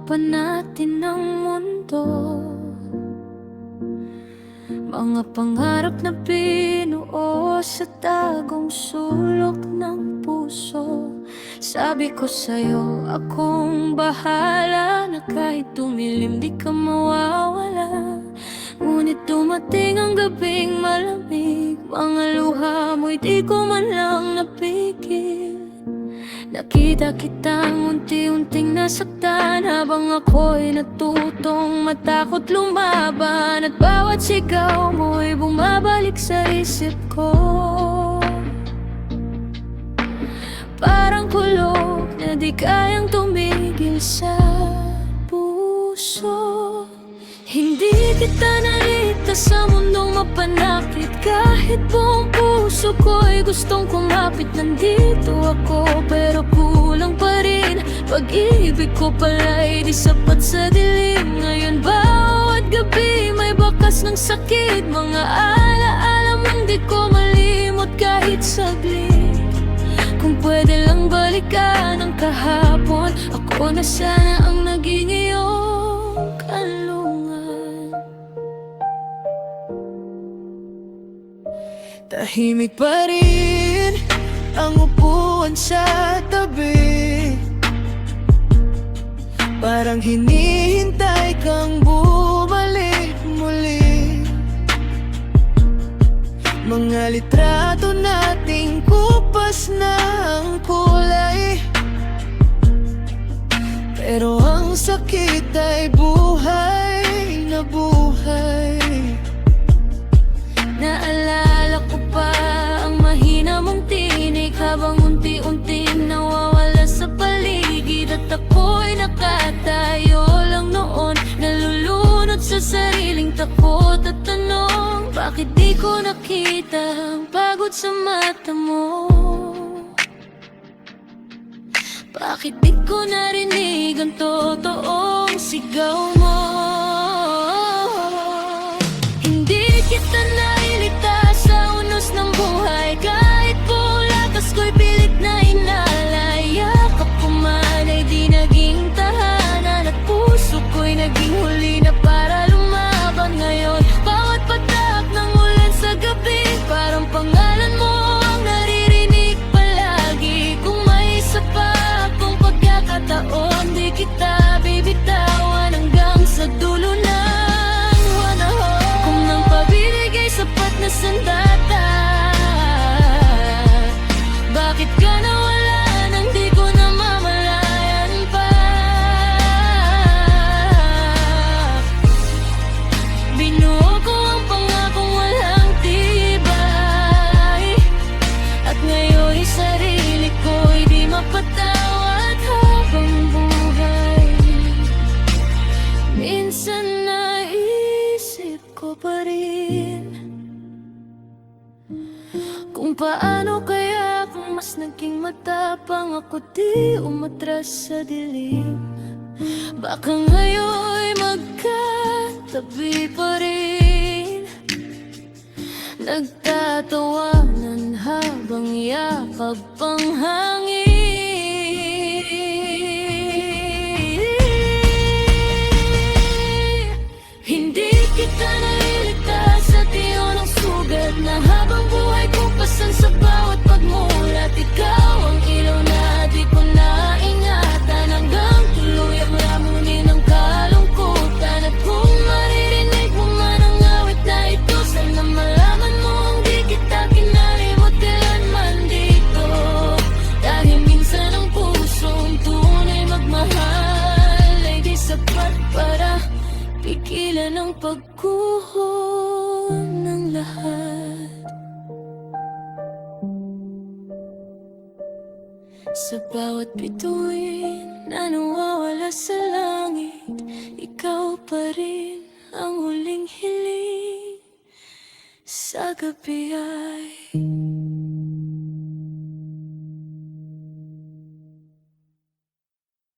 pa natin ang mundo. Mga pangarap na binuo sa tagong sulok ng puso. Sabi ko sa'yo, akong bahala na kahit tumilim di ka mawawala. Ngunit dumating ang gabing malamig, mga luha mo'y di ko man lang napigil. Nakita kitang unti-unting nasaktan, habang ako'y natutong matakot lumaban. At bawat sigaw mo'y bumabalik sa isip ko, parang kulog na di kayang tumigil sa puso. Hindi kita narita sa mundong mapanakit, kahit buong puso ko'y gustong kumapit. Nandito ako pero kulang pa rin, pag-ibig ko pala'y di sapat sa dilim. Ngayon bawat gabi may bakas ng sakit, mga alaala mong di ko malimot kahit saglit. Kung pwede lang balikan ang kahapon, ako na sana ang naging iyong kalungan. Tahimik pa rin ang upuan sa tabi, parang hinihintay kang bumalik muli. Mga litrato nating kupas na ang kulay, pero ang sakit ay buhay na buhay. Naalala ko pa ang mahina mong tinig, habang unti-unting nawawala sa paligid. At ako'y nakatayo lang noon, nalulunod sa sariling takot at tanong, bakit di ko nakita ang pagod sa mata mo? Bakit di ko narinig ang totoong sigaw mo? Hindi kita nailita sa unos ng buhay, kahit buong lakas ko'y pilit na inalay. Yakap ko man ay di naging tahanan, at puso ko'y naging huli na para lumaban. Ngayon bawat patak ng ulan sa gabi, parang pangalan mo ang naririnig palagi. Kung may isa pa akong pagkakataon, di kita bibitawan hanggang sa dulo ng wanahon. Kung nang pabibigay sapat na sandata, bakit ka nawala nang di ko namamalayan pa? Binuo ko ang pangakong walang tibay, at ngayon'y sarili ko'y di mapatawad habang buhay. Minsan naisip ko pa rin kung paano kaya kung mas naging matapang ako, di umatras sa dilim. Baka ngayon'y magkatabi pa rin, nagtatawanan habang yakap ang hangin. Hindi kita naliligtas sa tiyo ng sugat, na habang buhay ko pasan sa bawat pagmulat. Ikaw ang ilaw na di ko naingatan, hanggang tuluyang lamunin ang kalungkutan. At kung maririnig mo man ang awit na ito, sana malaman mo ang di kita kinalimot kailanman dito. Dahil minsan ang pusong tunay magmahal ay di sapat para pigilan ang pagguho ng lahat. Sa bawat bituin na nawawala sa langit, ikaw pa rin ang huling hiling. Sa gabi ay